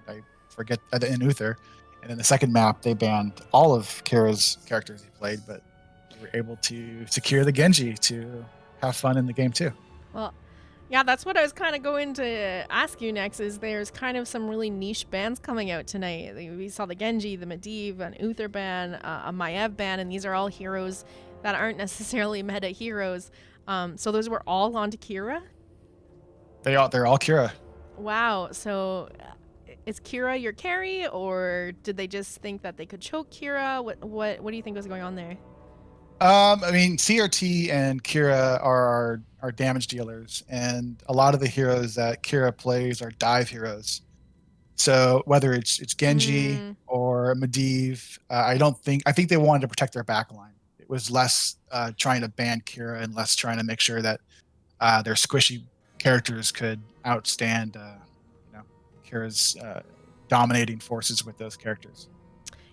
I forget, and Uther. And then the second map they banned all of Kira's characters he played, but they were able to secure the Genji to have fun in the game too.
Well, yeah, that's what I was kind of going to ask you next, is there's kind of some really niche bans coming out tonight. We saw the Genji, the Medivh, an Uther ban, a Maiev ban, and these are all heroes that aren't necessarily meta heroes. So those were all onto Kira?
They're all Kira.
Wow, so is Kira your carry, or did they just think that they could choke Kira? What do you think was going on there?
I mean, CRT and Kira are our damage dealers, and a lot of the heroes that Kira plays are dive heroes. So whether it's Genji or Medivh, I think they wanted to protect their backline. It was less trying to ban Kira and less trying to make sure that their squishy characters could outstand Kira's dominating forces with those characters.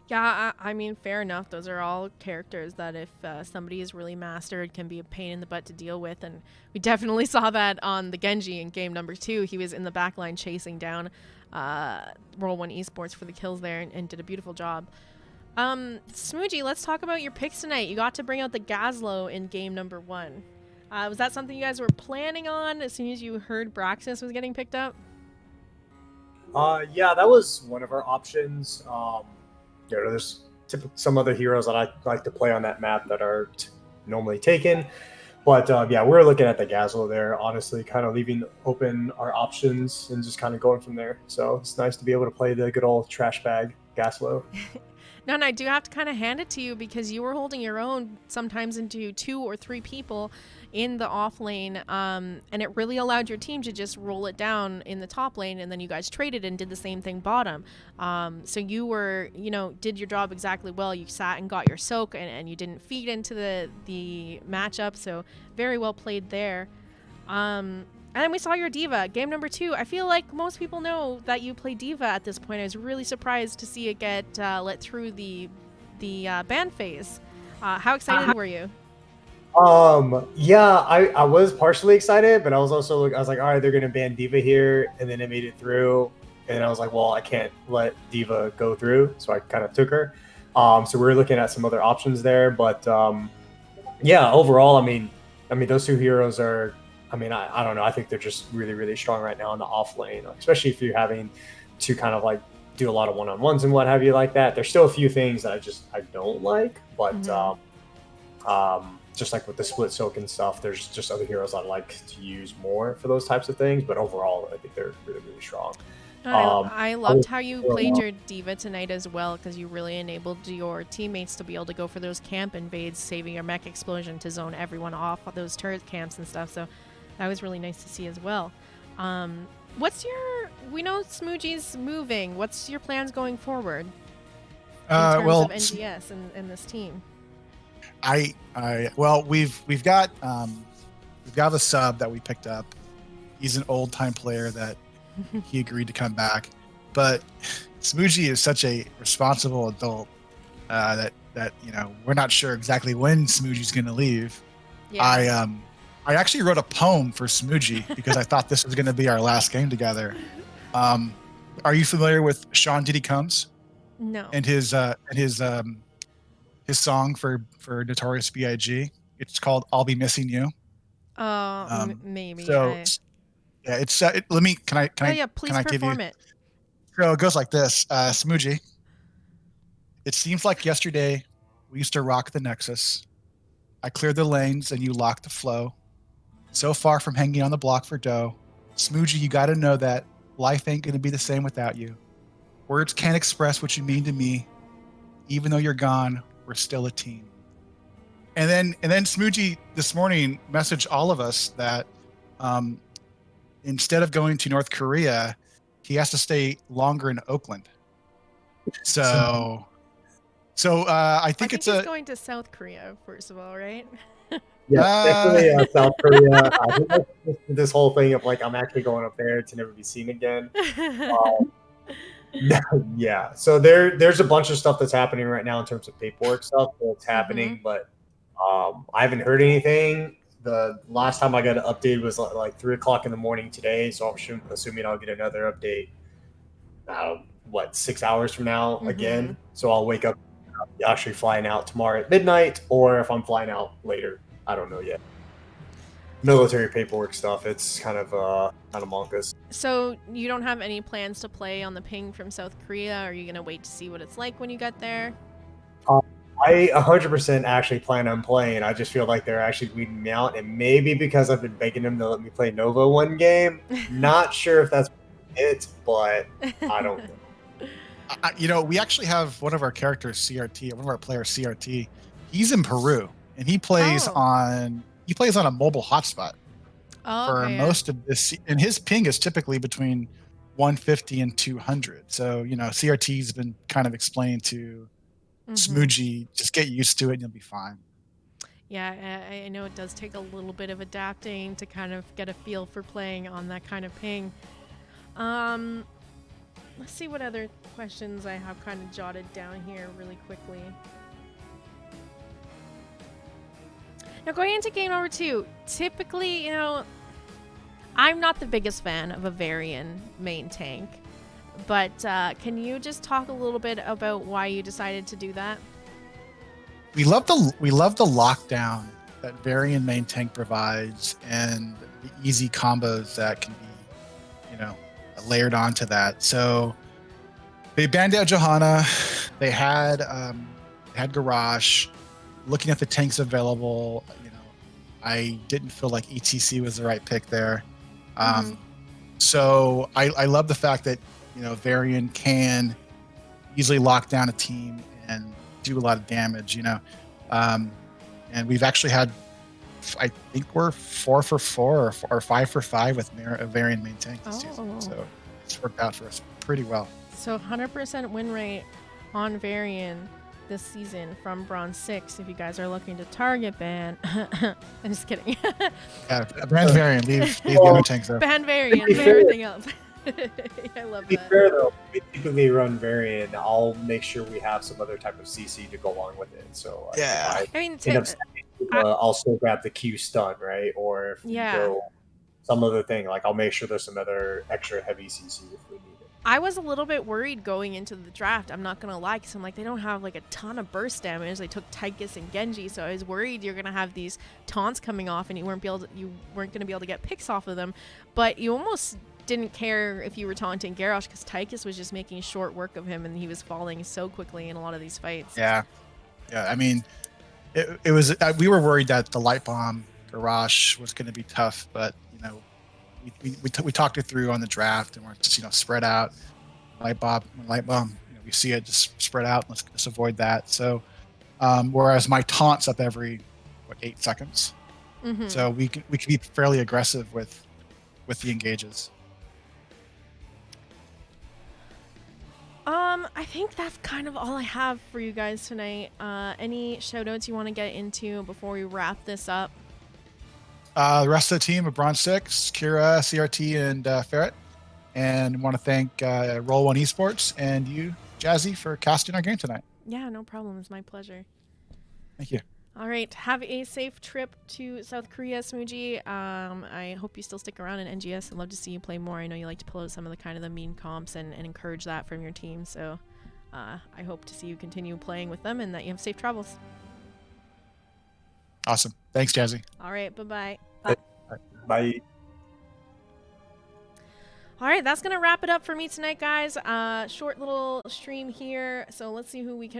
Yeah, I mean, fair enough. Those are all characters that if somebody is really mastered can be a pain in the butt to deal with. And we definitely saw that on the Genji in game number 2. He was in the backline chasing down Roll1Esports for the kills there and did a beautiful job. Smoogie, let's talk about your picks tonight. You got to bring out the Gazlo in game number 1. Was that something you guys were planning on as soon as you heard Braxis was getting picked up?
Yeah, that was one of our options. There's some other heroes that I like to play on that map that aren't normally taken. But yeah, we're looking at the Gazlo there, honestly, kind of leaving open our options and just kind of going from there. So it's nice to be able to play the good old trash bag Gazlo.
No, and I do have to kind of hand it to you because you were holding your own sometimes into 2 or 3 people in the off lane, and it really allowed your team to just roll it down in the top lane, and then you guys traded and did the same thing bottom. So you were, did your job exactly well. You sat and got your soak, and you didn't feed into the matchup, so very well played there. And then we saw your Diva, game number 2. I feel like most people know that you play Diva at this point. I was really surprised to see it get let through the ban phase. How excited were you?
Yeah, I was partially excited, but I was like, all right, they're gonna ban Diva here, and then it made it through, and I was like, well, I can't let Diva go through, so I kind of took her. So we were looking at some other options there, but yeah, overall, I mean, those 2 heroes are. I mean, I don't know. I think they're just really, really strong right now in the off lane, especially if you're having to kind of like do a lot of one-on-ones and what have you like that. There's still a few things that I don't like, but just like with the split soak and stuff, there's just other heroes I like to use more for those types of things. But overall, I think they're really, really strong.
I loved how you played your Diva tonight as well, because you really enabled your teammates to be able to go for those camp invades, saving your mech explosion to zone everyone off of those turret camps and stuff. So that was really nice to see as well. We know Smoogie's moving. What's your plans going forward in terms of NGS and this team?
Well, we've got a sub that we picked up. He's an old time player that he agreed to come back, but Smoogie is such a responsible adult that we're not sure exactly when Smoogie's going to leave.
Yeah.
I actually wrote a poem for Smoogie because I thought this was going to be our last game together. Are you familiar with Sean Diddy Combs
No.
and his song for Notorious B.I.G.? It's called "I'll Be Missing You."
Maybe.
So yeah, it's let me. Can I?
Please
Can I give you?
perform it.
So it goes like this. Smoogie. It seems like yesterday we used to rock the Nexus. I cleared the lanes and you locked the flow. So far from hanging on the block for dough. Smoogie, you got to know that life ain't going to be the same without you. Words can't express what you mean to me. Even though you're gone, we're still a team. And then Smoogie this morning messaged all of us that instead of going to North Korea, he has to stay longer in Oakland. So I think
he's going to South Korea, first of all, right?
Yeah, definitely South Korea. I think that's this whole thing of like I'm actually going up there to never be seen again. Yeah, so there's a bunch of stuff that's happening right now in terms of paperwork stuff that's happening, but I haven't heard anything. The last time I got an update was like 3:00 in the morning today, so I'm assuming I'll get another update. 6 hours from now again. So I'll wake up actually flying out tomorrow at midnight, or if I'm flying out later, I don't know yet. Military paperwork stuff, it's kind of monkus.
So you don't have any plans to play on the ping from South Korea? Are you gonna wait to see what it's like when you get there?
I 100% actually plan on playing. I just feel like they're actually weeding me out, and maybe because I've been begging them to let me play Nova one game. Not sure if that's it, but I don't know.
We actually have one of our characters, CRT, one of our players, CRT. He's in Peru, and he plays on a mobile hotspot for most of this. And his ping is typically between 150 and 200. So CRT's been kind of explaining to Smoogie, just get used to it, and you'll be fine.
Yeah, I know it does take a little bit of adapting to kind of get a feel for playing on that kind of ping. Let's see what other questions I have kind of jotted down here really quickly. Now, going into game number 2, typically, I'm not the biggest fan of a Varian main tank, but can you just talk a little bit about why you decided to do that?
We love the lockdown that Varian main tank provides, and the easy combos that can be, layered onto that. So they banned out Johanna. They had Garage. Looking at the tanks available, I didn't feel like ETC was the right pick there. So I love the fact that Varian can easily lock down a team and do a lot of damage. And we've actually had, I think we're 4 for 4 or 5 for 5 with a Varian main tank this season. So it's worked out for us pretty well.
So 100% win rate on Varian this season from Bronze6. If you guys are looking to target ban, I'm just kidding.
Yeah, ban Varian, leave the other tanks up.
Ban Varian, leave everything up. I love
To be
that.
fair though, we typically run Varian. I'll make sure we have some other type of CC to go along with it. So
yeah,
I'll still grab the Q stun, right? Or if we go some other thing, like I'll make sure there's some other extra heavy CC if we need it.
I was a little bit worried going into the draft. I'm not gonna lie, because I'm like, they don't have like a ton of burst damage. They took Tychus and Genji, so I was worried you're gonna have these taunts coming off and you weren't gonna be able to get picks off of them. But you almost didn't care if you were taunting Garrosh, because Tychus was just making short work of him, and he was falling so quickly in a lot of these fights.
Yeah. I mean, it was. We were worried that the light bomb Garrosh was going to be tough, but we talked it through on the draft, and we're just spread out. Light bomb, we see it just spread out. Let's avoid that. So, whereas my taunt's up every 8 seconds, so we can be fairly aggressive with the engages.
I think that's kind of all I have for you guys tonight. Any shout outs you want to get into before we wrap this up?
The rest of the team of Bronze6, Kira, CRT, and Ferret. And want to thank Roll1Esports and you, Jazzy, for casting our game tonight.
Yeah, no problem. It's my pleasure.
Thank you.
All right. Have a safe trip to South Korea, Smooji. I hope you still stick around in NGS. I'd love to see you play more. I know you like to pull out some of the kind of the mean comps and encourage that from your team. So I hope to see you continue playing with them and that you have safe travels.
Awesome. Thanks, Jazzy.
All right. Bye-bye.
Bye.
All right. That's going to wrap it up for me tonight, guys. Short little stream here. So let's see who we can